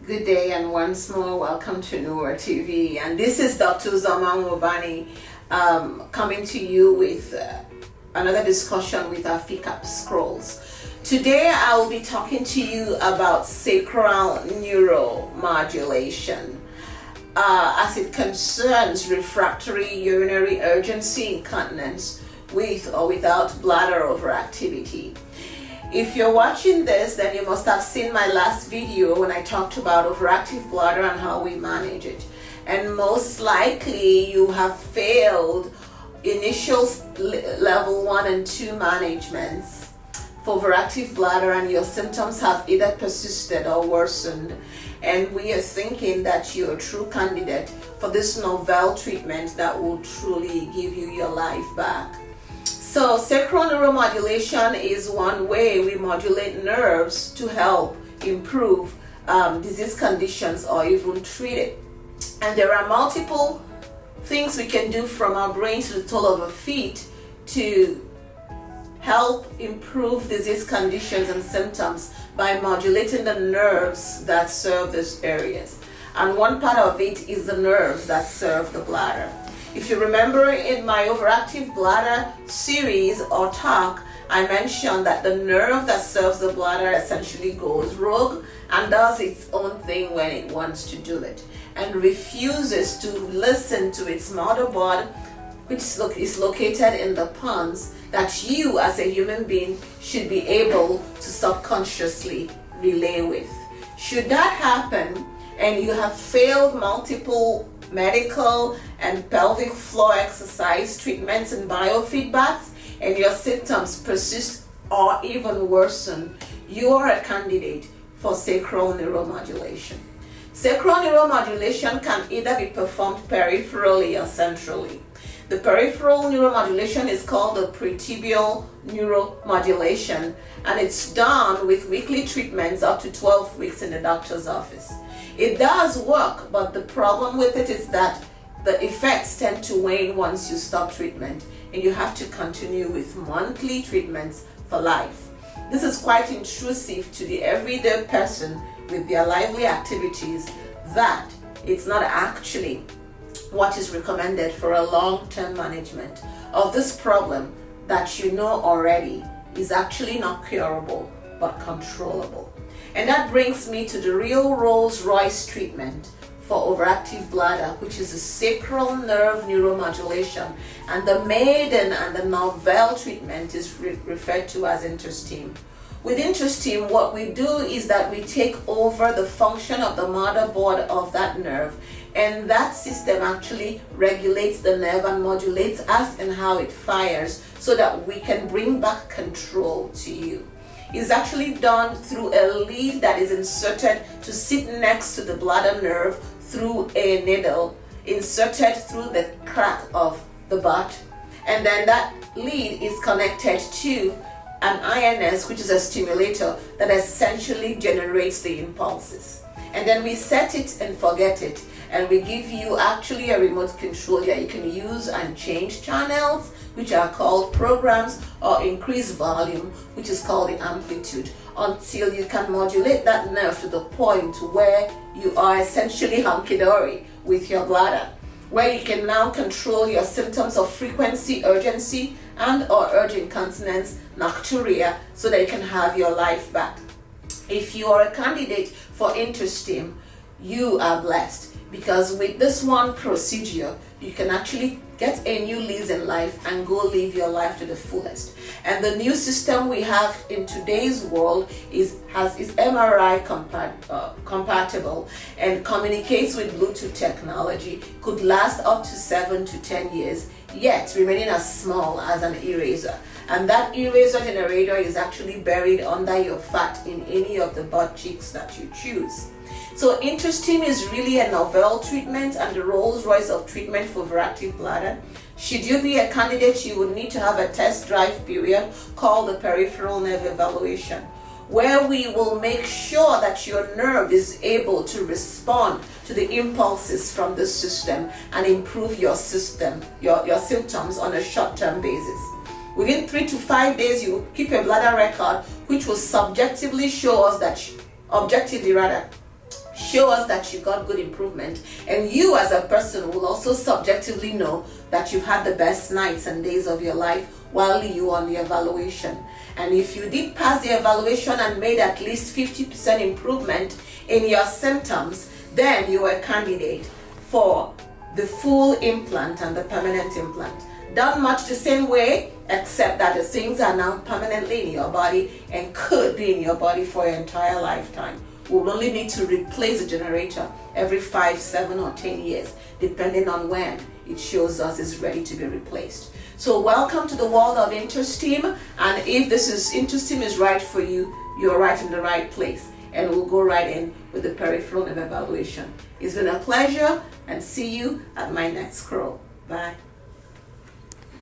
Good day, and once more welcome to Noor TV, and this is Dr. Zaman Wobani coming to you with another discussion with our FICAP scrolls. Today I will be talking to you about sacral neuromodulation as it concerns refractory urinary urgency incontinence with or without bladder overactivity. If you're watching this, then you must have seen my last video when I talked about overactive bladder and how we manage it. And most likely you have failed initial level 1 and 2 managements for overactive bladder, and your symptoms have either persisted or worsened. And we are thinking that you're a true candidate for this novel treatment that will truly give you your life back. So sacral neuromodulation is one way we modulate nerves to help improve disease conditions or even treat it. And there are multiple things we can do from our brain to the toe of our feet to help improve disease conditions and symptoms by modulating the nerves that serve these areas. And one part of it is the nerves that serve the bladder. If you remember in my overactive bladder series or talk, I mentioned that the nerve that serves the bladder essentially goes rogue and does its own thing when it wants to do it, and refuses to listen to its motherboard, which is located in the pons, that you as a human being should be able to subconsciously relay with. Should that happen and you have failed multiple medical and pelvic floor exercise treatments and biofeedbacks, and your symptoms persist or even worsen, you are a candidate for sacral neuromodulation. Sacral neuromodulation can either be performed peripherally or centrally. The peripheral neuromodulation is called the pretibial neuromodulation, and it's done with weekly treatments up to 12 weeks in the doctor's office. It does work, but the problem with it is that the effects tend to wane once you stop treatment, and you have to continue with monthly treatments for life. This is quite intrusive to the everyday person with their lively activities, that it's not actually what is recommended for a long-term management of this problem that you know already is actually not curable but controllable. And that brings me to the real Rolls-Royce treatment for overactive bladder, which is the sacral nerve neuromodulation. And the maiden and the novel treatment is referred to as Interstim. With Interstim, what we do is that we take over the function of the motherboard of that nerve, and that system actually regulates the nerve and modulates us and how it fires so that we can bring back control to you. It's actually done through a lead that is inserted to sit next to the bladder nerve through a needle inserted through the crack of the butt, and then that lead is connected to an INS, which is a stimulator that essentially generates the impulses. And then we set it and forget it, and we give you actually a remote control that you can use and change channels, which are called programs, or increase volume, which is called the amplitude, until you can modulate that nerve to the point where you are essentially hunky-dory with your bladder, where you can now control your symptoms of frequency, urgency, and or urge incontinence, nocturia, so that you can have your life back. If you are a candidate for Interstim, you are blessed, because with this one procedure, you can actually get a new lease in life and go live your life to the fullest. And the new system we have in today's world is MRI compatible and communicates with Bluetooth technology, could last up to 7 to 10 years, yet remaining as small as an eraser. And that eraser generator is actually buried under your fat in any of the butt cheeks that you choose. So Interstim is really a novel treatment and the Rolls-Royce of treatment for overactive bladder. Should you be a candidate, you would need to have a test drive period called the peripheral nerve evaluation, where we will make sure that your nerve is able to respond to the impulses from the system and improve your symptoms on a short-term basis. Within 3 to 5 days, you will keep a bladder record, which will subjectively show us that, objectively rather, show us that you got good improvement, and you as a person will also subjectively know that you've had the best nights and days of your life while you on the evaluation. And if you did pass the evaluation and made at least 50% improvement in your symptoms, then you are a candidate for the full implant and the permanent implant. Done much the same way, except that the things are now permanently in your body and could be in your body for your entire lifetime. We'll only need to replace the generator every 5, 7, or 10 years, depending on when it shows us it's ready to be replaced. So welcome to the world of Interstim, and if Interstim is right for you, you're right in the right place, and we'll go right in with the peripheral nerve evaluation. It's been a pleasure, and see you at my next scroll. Bye.